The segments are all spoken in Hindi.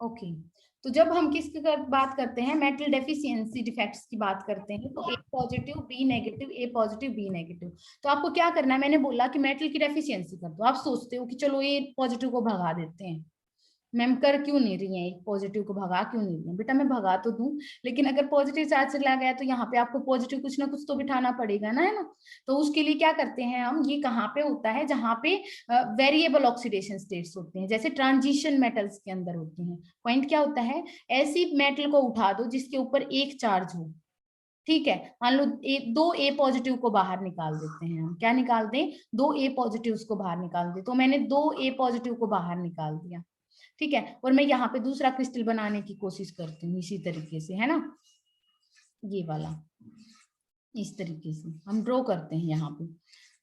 ओके, तो जब हम किसकी बात करते हैं, मेटल डेफिशिएंसी डिफेक्ट्स की बात करते हैं, तो ए positive B negative, A positive B negative. तो आपको क्या करना है, मैंने बोला कि मेटल की डेफिशिएंसी कर दो। आप सोचते हो कि चलो ए पॉजिटिव को भगा देते हैं, मैम कर क्यों नहीं रही है, एक पॉजिटिव को भगा क्यों नहीं रही है? बेटा मैं भगा तो दूं, लेकिन अगर पॉजिटिव चार्ज चला गया तो यहाँ पे आपको पॉजिटिव कुछ ना कुछ तो बिठाना पड़ेगा ना, है ना। तो उसके लिए क्या करते हैं हम, ये कहाँ पे होता है, जहाँ पे वेरिएबल ऑक्सीडेशन स्टेट्स होते हैं, जैसे ट्रांजिशन मेटल्स के अंदर होते हैं। पॉइंट क्या होता है, ऐसी मेटल को उठा दो जिसके ऊपर एक चार्ज हो, ठीक है। मान लो दो ए पॉजिटिव को बाहर निकाल देते हैं हम, क्या निकाल दें, दो ए पॉजिटिव को बाहर निकाल दें। तो मैंने दो ए पॉजिटिव को बाहर निकाल दिया, ठीक है। और मैं यहाँ पे दूसरा क्रिस्टल बनाने की कोशिश करती हूँ इसी तरीके से, है ना, ये वाला इस तरीके से हम ड्रॉ करते हैं यहाँ पे।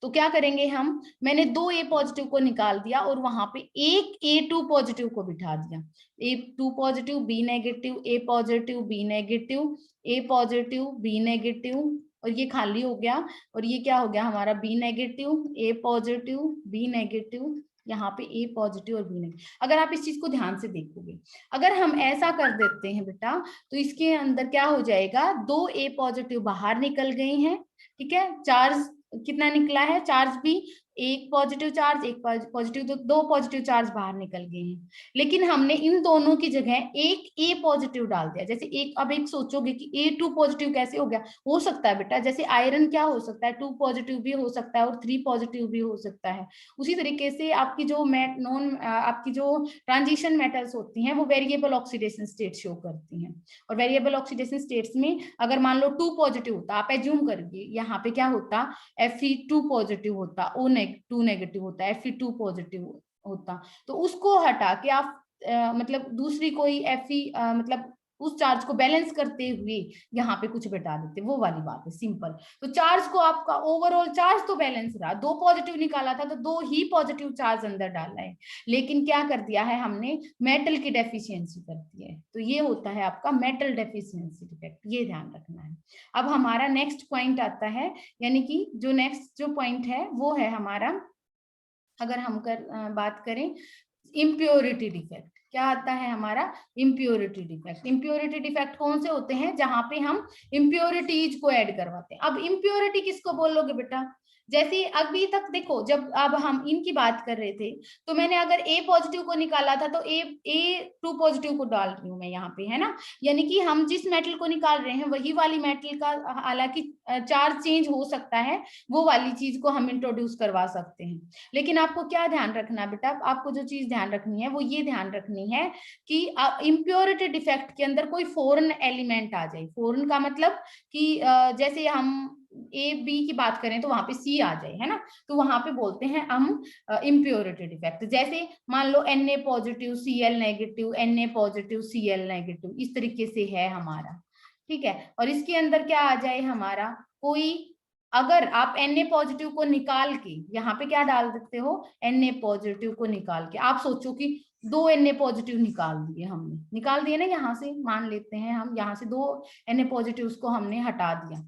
तो क्या करेंगे हम, मैंने दो ए पॉजिटिव को निकाल दिया और वहां पे एक ए टू पॉजिटिव को बिठा दिया। A to positive B negative, A positive B negative, A positive B negative, और ये खाली हो गया। और ये क्या हो गया हमारा, B negative A positive B negative, यहाँ पे ए पॉजिटिव और बी नेगेटिव। अगर आप इस चीज को ध्यान से देखोगे, अगर हम ऐसा कर देते हैं बेटा, तो इसके अंदर क्या हो जाएगा, दो ए पॉजिटिव बाहर निकल गए हैं, ठीक है। चार्ज कितना निकला है, चार्ज भी एक पॉजिटिव चार्ज, एक पॉजिटिव, तो दो पॉजिटिव चार्ज बाहर निकल गए हैं। लेकिन हमने इन दोनों की जगह एक ए पॉजिटिव डाल दिया। जैसे एक, अब एक सोचोगे कि ए टू पॉजिटिव कैसे हो गया, हो सकता है बेटा, जैसे आयरन क्या हो सकता है, टू पॉजिटिव भी हो सकता है और थ्री पॉजिटिव भी हो सकता है। उसी तरीके से आपकी जो आपकी जो ट्रांजिशन मेटल्स होती हैं वो वेरिएबल ऑक्सीडेशन स्टेट शो करती हैं। और वेरिएबल ऑक्सीडेशन स्टेट्स में अगर मान लो टू पॉजिटिव होता, आप एज्यूम करिए यहाँ पे क्या होता, Fe2 पॉजिटिव होता, O2 नेगेटिव होता, Fe2 पॉजिटिव होता, तो उसको हटा के आप मतलब दूसरी कोई Fe मतलब उस चार्ज को बैलेंस करते हुए यहाँ पे कुछ बिठा देते, वो वाली बात है, सिंपल। तो चार्ज को आपका ओवरऑल चार्ज तो बैलेंस रहा, दो पॉजिटिव निकाला था तो दो ही पॉजिटिव चार्ज अंदर डाला है, लेकिन क्या कर दिया है हमने, मेटल की डेफिशिएंसी कर दी है। तो ये होता है आपका मेटल डेफिशिएंसी डिफेक्ट, ये ध्यान रखना है। अब हमारा नेक्स्ट पॉइंट आता है, यानी कि जो नेक्स्ट जो पॉइंट है वो है हमारा, अगर हम बात करें इम्प्योरिटी डिफेक्ट, क्या आता है हमारा, इम्प्योरिटी डिफेक्ट। इम्प्योरिटी डिफेक्ट कौन से होते हैं, जहां पे हम इम्प्योरिटीज को ऐड करवाते हैं। अब इम्प्योरिटी किसको बोलोगे बेटा, जैसे अभी तक देखो, जब अब हम इनकी बात कर रहे थे, तो मैंने अगर ए पॉजिटिव को निकाला था तो ए टू पॉजिटिव को डाल रही हूँ मैं यहाँ पे, है ना। यानी कि हम जिस मेटल को निकाल रहे हैं वही वाली मेटल का हालांकि चार्ज चेंज हो सकता है, वो वाली चीज को हम इंट्रोड्यूस करवा सकते हैं। लेकिन आपको क्या ध्यान रखना है बेटा, आपको जो चीज ध्यान रखनी है वो ये ध्यान रखनी है कि इम्प्योरिटी डिफेक्ट के अंदर कोई फॉरेन एलिमेंट आ जाए। फॉरेन का मतलब कि जैसे हम ए बी की बात करें तो वहां पे सी आ जाए, है ना, तो वहां पे बोलते हैं हम इम्प्योरिटी डिफेक्ट। जैसे मान लो Na positive Cl negative, Na positive Cl negative, इस तरीके से है हमारा, ठीक है। और इसके अंदर क्या आ जाए हमारा, कोई अगर आप Na पॉजिटिव को निकाल के यहाँ पे क्या डाल देते हो, Na पॉजिटिव को निकाल के, आप सोचो कि दो Na पॉजिटिव निकाल दिए हमने, निकाल दिए ना, यहाँ से मान लेते हैं हम, यहाँ से दो Na पॉजिटिव को हमने हटा दिया,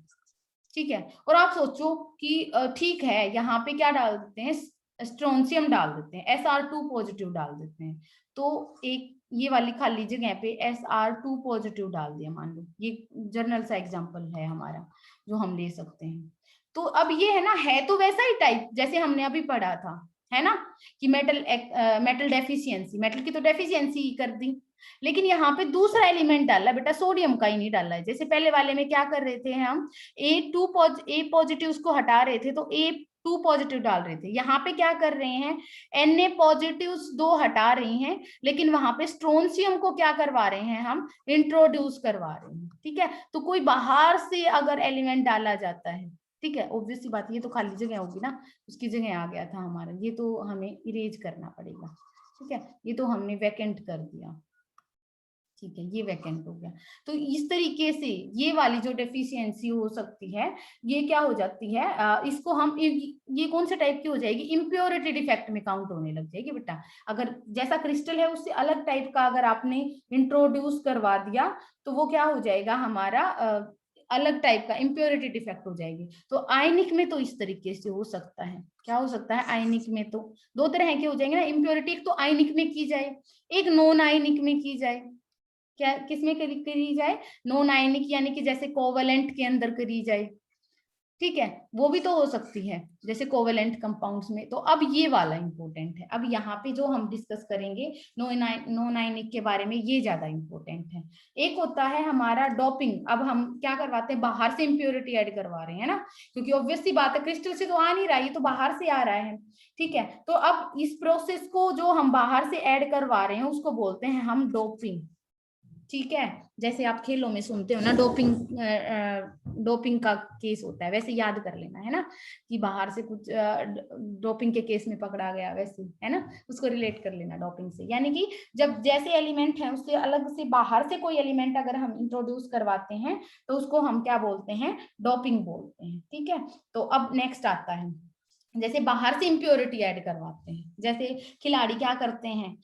ठीक है। और आप सोचो कि ठीक है, यहाँ पे क्या डाल देते हैं, स्ट्रोंशियम डाल देते हैं, Sr2 पॉजिटिव डाल देते हैं, तो एक ये वाली खाली जगह पे Sr2 पॉजिटिव डाल दिया, मान लो ये जर्नल सा एग्जांपल है हमारा जो हम ले सकते हैं। तो अब ये है ना, है तो वैसा ही टाइप जैसे हमने अभी पढ़ा था, है ना, कि मेटल डेफिशिएंसी, मेटल की तो डेफिशिएंसी कर दी, लेकिन यहाँ पे दूसरा एलिमेंट डाला बेटा, सोडियम का ही नहीं डाला है। जैसे पहले वाले में क्या कर रहे थे हम, ए पॉजिटिव को हटा रहे थे तो टू पॉजिटिव डाल रहे थे, यहाँ पे क्या कर रहे हैं, Na पॉजिटिव दो हटा रहे हैं, लेकिन वहां पे स्ट्रोंशियम को क्या करवा रहे हैं, हम इंट्रोड्यूस करवा रहे हैं, ठीक है। तो कोई बाहर से अगर एलिमेंट डाला जाता है, ठीक है, ऑब्वियस सी बात, ये तो खाली जगह होगी ना, उसकी जगह आ गया था हमारा, ये तो हमें इरेज करना पड़ेगा, ठीक है, ये तो हमने वैकेंट कर दिया, ठीक है, ये वैकेंट हो गया। तो इस तरीके से ये वाली जो डेफिशिएंसी हो सकती है, ये क्या हो जाती है, इसको हम ये कौन से टाइप की हो जाएगी, इम्प्योरिटी डिफेक्ट में काउंट होने लग जाएगी बेटा। अगर जैसा क्रिस्टल है उससे अलग टाइप का अगर आपने इंट्रोड्यूस करवा दिया तो वो क्या हो जाएगा हमारा अलग टाइप का इम्प्योरिटी डिफेक्ट हो जाएगी। तो आयनिक में तो इस तरीके से हो सकता है, क्या हो सकता है, आयनिक में तो दो तरह के हो जाएंगे ना इम्प्योरिटी, एक तो आयनिक में की जाए, एक नॉन आयनिक में की जाए। क्या किसमें करी जाए, नॉन आयनिक यानी कि जैसे कोवेलेंट के अंदर करी जाए, ठीक है, वो भी तो हो सकती है जैसे कोवेलेंट कंपाउंड्स में। तो अब ये वाला इंपॉर्टेंट है, अब यहाँ पे जो हम डिस्कस करेंगे नॉन आयनिक के बारे में, ये ज्यादा इंपॉर्टेंट है। एक होता है हमारा डोपिंग, अब हम क्या करवाते हैं, बाहर से इंप्योरिटी ऐड करवा रहे हैं ना, क्योंकि ऑब्वियस सी बात है क्रिस्टल से तो आ नहीं रहा, ये तो बाहर से आ रहा है, ठीक है। तो अब इस प्रोसेस को जो हम बाहर से ऐड करवा रहे हैं उसको बोलते हैं हम डोपिंग, ठीक है। जैसे आप खेलों में सुनते हो ना डोपिंग का केस होता है, वैसे याद कर लेना है ना, कि बाहर से कुछ डोपिंग के केस में पकड़ा गया, वैसे है ना, उसको रिलेट कर लेना डोपिंग से। यानी कि जब जैसे एलिमेंट है उससे अलग से बाहर से कोई एलिमेंट अगर हम इंट्रोड्यूस करवाते हैं तो उसको हम क्या बोलते हैं, डोपिंग बोलते हैं, ठीक है। तो अब नेक्स्ट आता है, जैसे बाहर से इंप्योरिटी ऐड करवाते हैं, जैसे खिलाड़ी क्या करते हैं,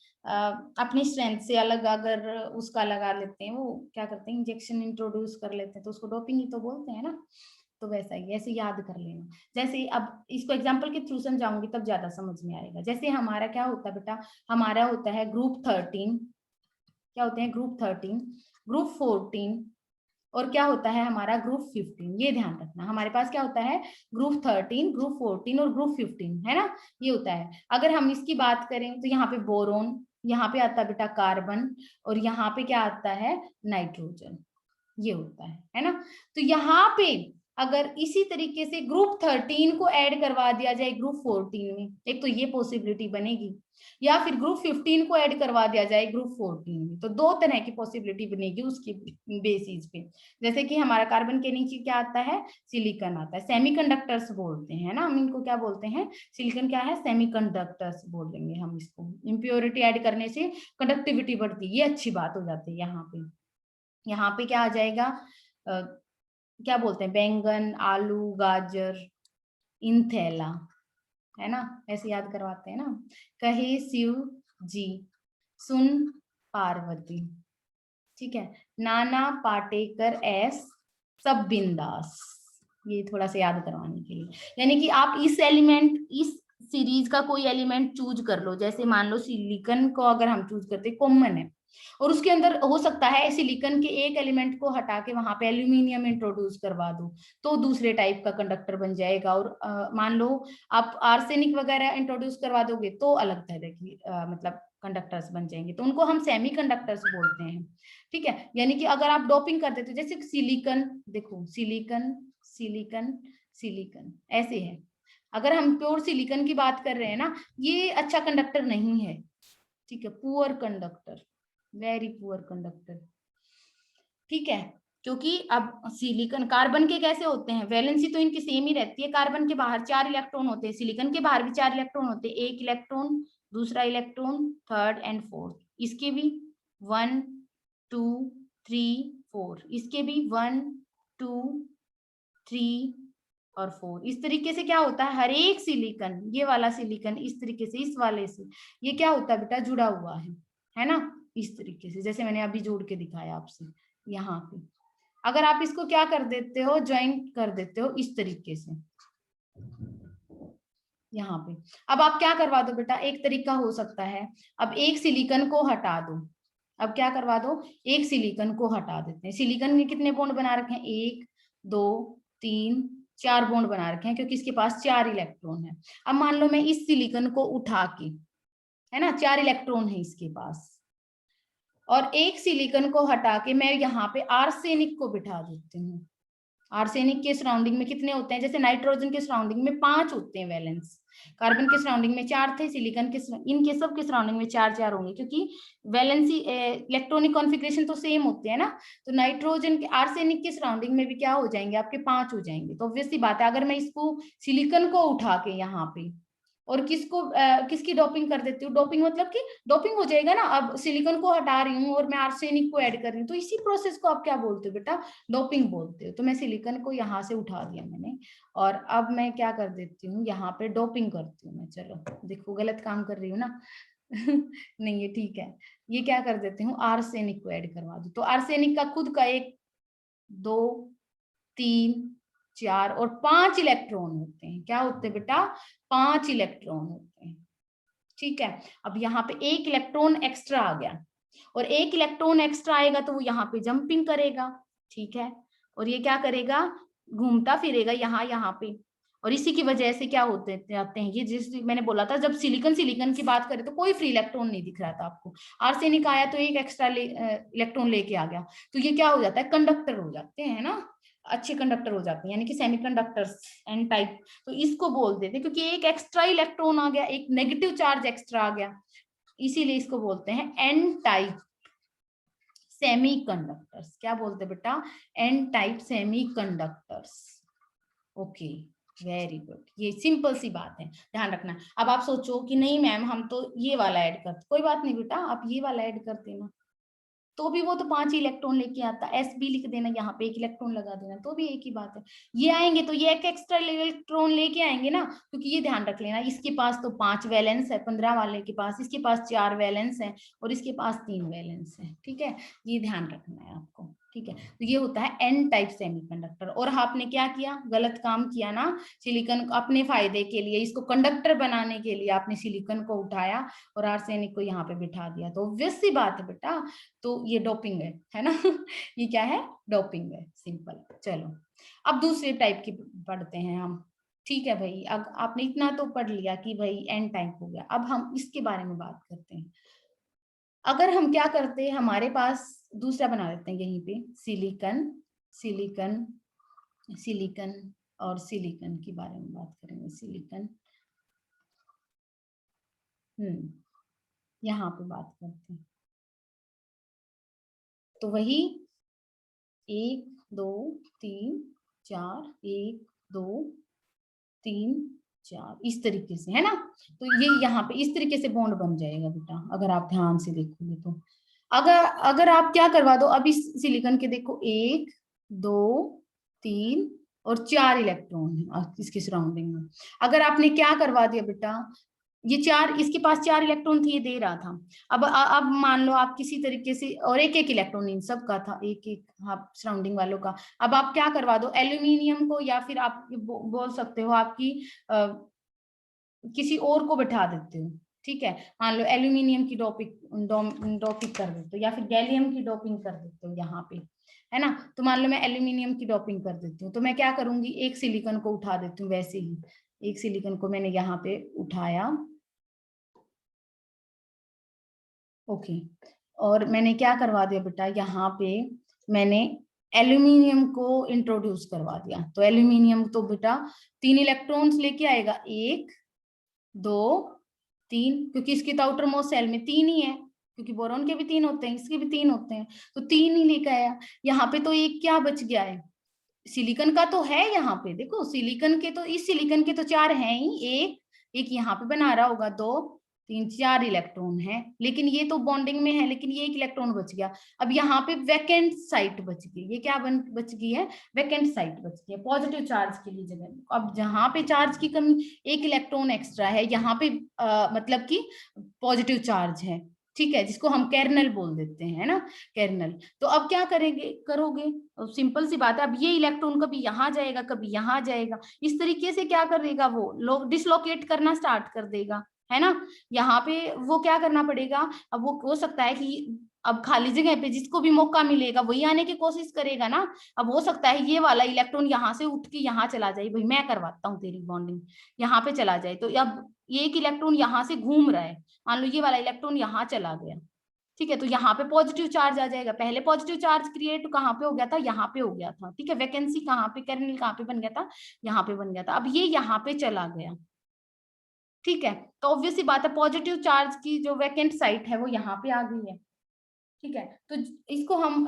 अपनी स्ट्रेंथ से अलग अगर उसका लगा लेते हैं, वो क्या करते हैं, इंजेक्शन इंट्रोड्यूस कर लेते हैं, तो उसको डोपिंग ही तो बोलते हैं ना। तो वैसा ही ऐसे याद कर लेना। जैसे अब इसको एग्जांपल के थ्रू समझाऊंगी तब ज्यादा समझ में आएगा। जैसे हमारा क्या होता है बेटा, हमारा होता है ग्रुप 13, क्या होते हैं ग्रुप 13, ग्रुप 14 और क्या होता है हमारा ग्रुप 15। ये ध्यान रखना, हमारे पास क्या होता है, ग्रुप 13, ग्रुप 14 और ग्रुप 15, है ना, ये होता है। अगर हम इसकी बात करें तो यहाँ पे बोरोन, यहाँ पे आता है बेटा कार्बन, और यहाँ पे क्या आता है, नाइट्रोजन, ये होता है ना। तो यहाँ पे अगर इसी तरीके से ग्रुप 13 को ऐड करवा दिया जाए ग्रुप 14 में, एक तो ये पॉसिबिलिटी बनेगी, या फिर ग्रुप 15 को ऐड करवा दिया जाए ग्रुप 14 में, तो दो तरह की पॉसिबिलिटी बनेगी उसके बेसिस पे। जैसे कि हमारा कार्बन के नीचे क्या आता है, सिलिकॉन आता है, सेमीकंडक्टर्स बोलते हैं ना हम इनको, क्या बोलते हैं, सिलिकॉन क्या है, सेमीकंडक्टर्स बोलेंगे हम इसको। इंप्योरिटी ऐड करने से कंडक्टिविटी बढ़ती है, ये अच्छी बात हो जाती है। यहाँ पे क्या आ जाएगा, क्या बोलते हैं, बैंगन, आलू, गाजर, इंथेला, है ना, ऐसे याद करवाते हैं ना। कहे शिव जी, सुन पार्वती, ठीक है, नाना पाटेकर एस, सब बिंदास, ये थोड़ा सा याद करवाने के लिए। यानी कि आप इस एलिमेंट, इस सीरीज का कोई एलिमेंट चूज कर लो, जैसे मान लो सिलिकॉन को अगर हम चूज करते, कॉमन है, और उसके अंदर हो सकता है सिलिकॉन के एक एलिमेंट को हटा के वहां पे एल्यूमिनियम इंट्रोड्यूस करवा दो, तो दूसरे टाइप का कंडक्टर बन जाएगा। और मान लो आप आर्सेनिक वगैरह इंट्रोड्यूस करवा दोगे तो अलग तरह की मतलब कंडक्टर्स बन जाएंगे, तो उनको हम सेमी कंडक्टर्स बोलते हैं, ठीक है। यानी कि अगर आप डोपिंग कर देते हो, जैसे सिलिकॉन, देखो सिलिकॉन सिलिकॉन सिलिकॉन ऐसे है, अगर हम प्योर सिलिकॉन की बात कर रहे हैं ना, ये अच्छा कंडक्टर नहीं है, ठीक है, poor conductor, very poor conductor, ठीक है। क्योंकि अब सिलिकॉन, कार्बन के कैसे होते हैं, वैलेंसी तो इनकी सेम ही रहती है, कार्बन के बाहर 4 इलेक्ट्रॉन होते हैं, सिलिकॉन के बाहर भी 4 इलेक्ट्रॉन होते हैं, एक इलेक्ट्रॉन, दूसरा इलेक्ट्रॉन, थर्ड एंड फोर्थ, इसके भी 1 2 3 4, इसके भी 1 2 3 और 4। इस तरीके से क्या होता है, हर एक सिलिकॉन, ये वाला सिलिकॉन इस तरीके से इस वाले से ये क्या होता है बेटा, जुड़ा हुआ है ना, इस तरीके से, जैसे मैंने अभी जोड़ के दिखाया आपसे यहाँ पे। अगर आप इसको क्या कर देते हो, ज्वाइन कर देते हो इस तरीके से यहाँ पे। अब आप क्या करवा दो बेटा, एक तरीका हो सकता है, अब एक सिलिकॉन को हटा दो, अब क्या करवा दो, एक सिलिकॉन को हटा देते हैं। सिलिकॉन में कितने बॉन्ड बना रखे हैं, 1 2 3 4 बॉन्ड बना रखे हैं, क्योंकि इसके पास 4 इलेक्ट्रॉन है। अब मान लो मैं इस सिलिकॉन को उठा के, है ना, 4 इलेक्ट्रॉन है इसके पास, और एक सिलिकॉन को हटा के मैं यहाँ पे आर्सेनिक को बिठा देती हूँ। आर्सेनिक के सराउंडिंग में कितने होते हैं, जैसे नाइट्रोजन के सराउंडिंग में 5 होते हैं वैलेंस, कार्बन के सराउंडिंग में 4 थे, सिलिकॉन के, इनके सब के सराउंडिंग में 4 होंगे, क्योंकि वैलेंसी इलेक्ट्रॉनिक कॉन्फ़िगरेशन तो सेम होते हैं ना। तो नाइट्रोजन के, आर्सेनिक के सराउंडिंग में भी क्या हो जाएंगे, आपके 5 हो जाएंगे। तो ऑब्वियसली बात है, अगर मैं इसको सिलिकॉन को उठा के यहाँ पे और किसकी डोपिंग कर देती हूँ, डोपिंग मतलब कि डोपिंग हो जाएगा ना, अब सिलिकॉन को हटा रही हूँ और मैं आर्सेनिक को ऐड कर रही हूँ, तो इसी प्रोसेस को आप क्या बोलते हो बेटा, डोपिंग बोलते हो। तो मैं सिलिकॉन को यहाँ से उठा दिया मैंने, और अब मैं क्या कर देती हूँ, यहाँ पे डोपिंग करती हूँ मैं, चलो देखो गलत काम कर रही हूँ ना नहीं ये ठीक है, ये क्या कर देती हूँ, आर्सेनिक को ऐड करवा दू, तो आर्सेनिक का खुद का 1 2 3 4 और 5 इलेक्ट्रॉन होते हैं। क्या होते हैं बेटा? 5 इलेक्ट्रॉन होते हैं। ठीक है, अब यहाँ पे एक इलेक्ट्रॉन एक्स्ट्रा आ गया, और एक इलेक्ट्रॉन एक्स्ट्रा आएगा तो वो यहाँ पे जंपिंग करेगा। ठीक है, और ये क्या करेगा? घूमता फिरेगा यहाँ पे, और इसी की वजह से क्या होते जाते हैं ये, जिस मैंने बोला था जब सिलिकन की बात करें तो कोई फ्री इलेक्ट्रॉन नहीं दिख रहा था आपको, आर्सेनिक आया तो एक एक्स्ट्रा इलेक्ट्रॉन लेके आ गया, तो ये क्या हो जाता है? कंडक्टर हो जाते हैं ना, अच्छे कंडक्टर हो जाते हैं, यानी कि सेमीकंडक्टर्स एन टाइप। तो इसको बोल देते हैं क्योंकि एक एक्स्ट्रा इलेक्ट्रॉन आ गया, एक नेगेटिव चार्ज एक्स्ट्रा आ गया, इसीलिए इसको बोलते हैं एन टाइप सेमीकंडक्टर्स। क्या बोलते हैं बेटा? N type semiconductors. Okay, very good, ये सिंपल सी बात है, ध्यान रखना। अब आप सोचो कि नहीं मैम हम तो ये वाला ऐड करते, कोई बात नहीं बेटा, आप ये वाला ऐड कर देना तो भी वो तो 5 इलेक्ट्रॉन लेके आता, एस बी लिख देना, यहाँ पे 1 इलेक्ट्रॉन लगा देना, तो भी एक ही बात है। ये आएंगे तो ये एक एक्स्ट्रा इलेक्ट्रॉन लेके आएंगे ना, क्योंकि ये ध्यान रख लेना, इसके पास तो 5 वैलेंस है 15 वाले के पास, इसके पास 4 वैलेंस है और इसके पास 3 वैलेंस है। ठीक है, ये ध्यान रखना है आपको। ठीक है, तो ये होता है एन टाइप सेमीकंडक्टर। और आपने क्या किया? गलत काम किया ना, सिलिकॉन अपने फायदे के लिए, इसको कंडक्टर बनाने के लिए आपने सिलिकॉन को उठाया और आर्सेनिक को यहाँ पे बिठा दिया, तो ऑब्वियस सी बात है बेटा, तो ये डोपिंग है ना ये क्या है? डोपिंग है, सिंपल। चलो अब दूसरे टाइप की पढ़ते हैं हम। ठीक है भाई, अब आपने इतना तो पढ़ लिया कि भाई एन टाइप हो गया, अब हम इसके बारे में बात करते हैं। अगर हम क्या करते हैं, हमारे पास दूसरा बना देते हैं यहीं पे, सिलिकॉन सिलिकॉन सिलिकॉन और सिलिकॉन के बारे में बात करेंगे। सिलिकॉन यहाँ पे बात करते हैं, तो वही 1 2 3 4 1 2 3 4 इस तरीके से, है ना। तो ये यहाँ पे इस तरीके से बॉन्ड बन जाएगा बेटा, अगर आप ध्यान से देखोगे तो। अगर अगर आप क्या करवा दो, अब इस सिलिकॉन के देखो 1 2 3 और 4 इलेक्ट्रॉन है इसके सराउंडिंग में। अगर आपने क्या करवा दिया बेटा, ये 4, इसके पास 4 इलेक्ट्रॉन थे, ये दे रहा था। अब मान लो आप किसी तरीके से, और एक एक इलेक्ट्रॉन इन सब का था, एक एक हाँ सराउंडिंग वालों का। अब आप क्या करवा दो, एल्यूमिनियम को, या फिर आप बोल सकते हो आपकी किसी और को बैठा देते हो। ठीक है, मान लो एल्यूमिनियम की डोपिंग कर देते हो, या फिर गैलियम की डोपिंग कर देते हो यहाँ पे, है ना। तो मान लो मैं एल्यूमिनियम की डोपिंग कर देती हूँ, तो मैं क्या करूंगी, एक सिलिकॉन को उठा देती हूँ, वैसे ही एक सिलिकॉन को मैंने यहाँ पे उठाया। ओके, और मैंने क्या करवा दिया बेटा, यहाँ पे मैंने एल्यूमिनियम को इंट्रोड्यूस करवा दिया। तो एल्यूमिनियम तो बेटा 3 इलेक्ट्रॉन्स लेके आएगा, 1 2 3, क्योंकि इसकी तो आउटर मोस्ट सेल में 3 ही है, क्योंकि बोरॉन के भी 3 होते हैं, इसके भी 3 होते हैं, तो 3 ही लेके आया। यहाँ पे तो एक क्या बच गया है, सिलिकॉन का तो है यहाँ पे, देखो सिलिकॉन के तो, इस सिलिकॉन के तो 4 हैं ही, एक यहाँ पे बना रहा होगा, 2 3 4 इलेक्ट्रॉन है, लेकिन ये तो बॉन्डिंग में है, लेकिन ये एक इलेक्ट्रॉन बच गया। अब यहाँ पे वैकेंट साइट बच गई, ये क्या बच गई है, वैकेंट साइट बच गई है पॉजिटिव चार्ज के लिए जगह। अब जहाँ पे चार्ज की कमी, एक इलेक्ट्रॉन एक्स्ट्रा है यहाँ पे, मतलब कि पॉजिटिव चार्ज है। ठीक है, जिसको हम कर्नल बोल देते हैं, है ना, कर्नल। तो अब क्या करोगे, सिंपल सी बात है, अब ये इलेक्ट्रॉन कभी यहाँ जाएगा कभी यहाँ जाएगा, इस तरीके से क्या करेगा, वो डिसलोकेट करना स्टार्ट कर देगा, है ना। यहाँ पे वो क्या करना पड़ेगा, अब वो हो सकता है कि अब खाली जगह पे जिसको भी मौका मिलेगा वही आने की कोशिश करेगा ना। अब हो सकता है ये वाला इलेक्ट्रॉन यहाँ से उठ के यहाँ चला जाए, भाई मैं करवाता हूँ तेरी बॉन्डिंग, यहाँ पे चला जाए, तो अब एक इलेक्ट्रॉन यहाँ से घूम रहा है, मान लो ये वाला इलेक्ट्रॉन यहाँ चला गया। ठीक है, तो यहाँ पे पॉजिटिव चार्ज आ जाएगा, पहले पॉजिटिव चार्ज क्रिएट कहाँ पे हो गया था, यहाँ पे हो गया था। ठीक है, वैकेंसी कहाँ पे, कर्नल कहाँ पे बन गया था, यहाँ पे बन गया था। अब ये यहाँ पे चला गया, ठीक है, तो ऑब्वियस सी बात है पॉजिटिव चार्ज की जो वैकेंट साइट है वो यहाँ पे आ गई है। ठीक है, तो इसको हम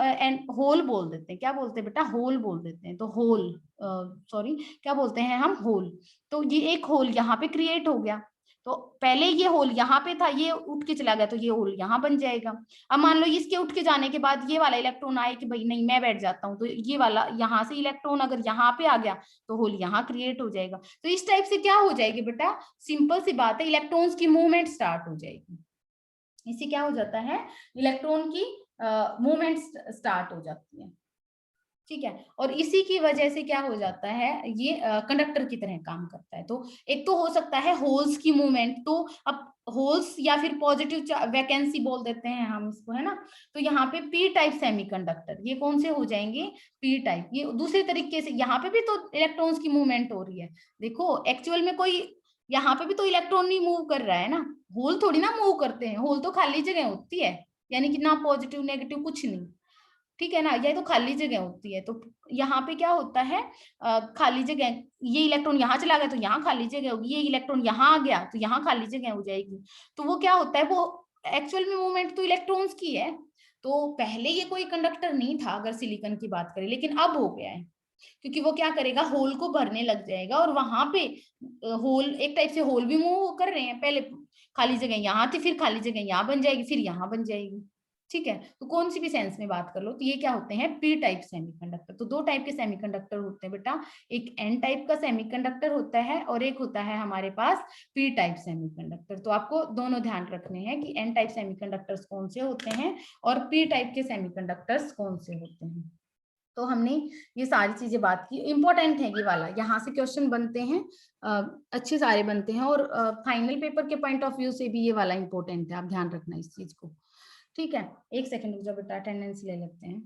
होल बोल देते हैं, क्या बोलते हैं बेटा, होल बोल देते हैं। तो होल, सॉरी क्या बोलते हैं हम, होल। तो ये एक होल यहाँ पे क्रिएट हो गया, तो पहले ये होल यहाँ पे था, ये उठ के चला गया, तो ये होल यहाँ बन जाएगा। अब मान लो इसके उठ के जाने के बाद ये वाला इलेक्ट्रॉन आए कि भाई नहीं मैं बैठ जाता हूँ, तो ये वाला यहाँ से इलेक्ट्रॉन अगर यहाँ पे आ गया तो होल यहाँ क्रिएट हो जाएगा। तो इस टाइप से क्या हो जाएगी बेटा, सिंपल सी बात है, इलेक्ट्रॉन्स की मूवमेंट स्टार्ट हो जाएगी। इससे क्या हो जाता है, इलेक्ट्रॉन की मूवमेंट स्टार्ट हो जाती है। ठीक है। और इसी की वजह से क्या हो जाता है, ये कंडक्टर की तरह काम करता है। तो एक तो हो सकता है होल्स की मूवमेंट, तो अब होल्स या फिर पॉजिटिव वैकेंसी बोल देते हैं हम इसको, है ना। तो यहाँ पे पी टाइप सेमीकंडक्टर, ये कौन से हो जाएंगे, पी टाइप। ये दूसरे तरीके से यहाँ पे भी तो इलेक्ट्रॉन्स की मूवमेंट हो रही है। देखो एक्चुअल में कोई यहाँ पे भी तो इलेक्ट्रॉन नहीं मूव कर रहा है ना, होल थोड़ी ना मूव करते हैं, होल तो खाली जगह होती है, यानी कि ना पॉजिटिव नेगेटिव कुछ नहीं, ठीक है ना, ये तो खाली जगह होती है। तो यहाँ पे क्या होता है, खाली जगह, ये इलेक्ट्रॉन यहाँ चला गया तो यहाँ खाली जगह होगी, ये इलेक्ट्रॉन यहाँ आ गया तो यहाँ खाली जगह हो जाएगी। तो वो क्या होता है, वो एक्चुअल में मूवमेंट तो इलेक्ट्रॉन्स की है। तो पहले ये कोई कंडक्टर नहीं था अगर सिलिकॉन की बात करें, लेकिन अब हो गया है, क्योंकि वो क्या करेगा, होल को भरने लग जाएगा, और वहां पे होल एक टाइप से होल भी मूव कर रहे हैं, पहले खाली जगह यहाँ थी, फिर खाली जगह यहाँ बन जाएगी, फिर यहाँ बन जाएगी, ठीक है। तो कौन सी भी सेंस में बात कर लो, तो ये क्या होते हैं, पी टाइप सेमीकंडक्टर। तो दो टाइप के सेमीकंडक्टर होते हैं बेटा, एक एन टाइप का सेमीकंडक्टर होता है और एक होता है हमारे पास पी टाइप सेमीकंडक्टर। तो आपको दोनों ध्यान रखने हैं कि एन टाइप सेमीकंडक्टर्स कौन से होते हैं और पी टाइप के सेमीकंडक्टर्स कौन से होते हैं। तो हमने ये सारी चीजें बात की, इंपॉर्टेंट है ये वाला, यहाँ से क्वेश्चन बनते हैं, अच्छे सारे बनते हैं, और फाइनल पेपर के पॉइंट ऑफ व्यू से भी ये वाला इंपॉर्टेंट है, आप ध्यान रखना इस चीज को, ठीक है। एक सेकंड रुक जाओ बेटा, अटेंडेंस ले लेते हैं।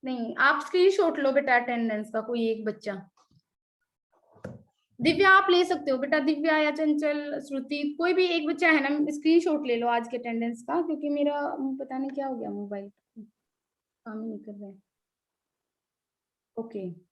नहीं, आप स्क्रीनशॉट लो बेटा अटेंडेंस का, कोई एक बच्चा। दिव्या आप ले सकते हो बेटा, दिव्या या चंचल, श्रुति, कोई भी एक बच्चा है ना, स्क्रीनशॉट ले लो आज के अटेंडेंस का, क्योंकि मेरा पता नहीं क्या हो गया, मोबाइल काम ही नहीं कर रहा है। ओके।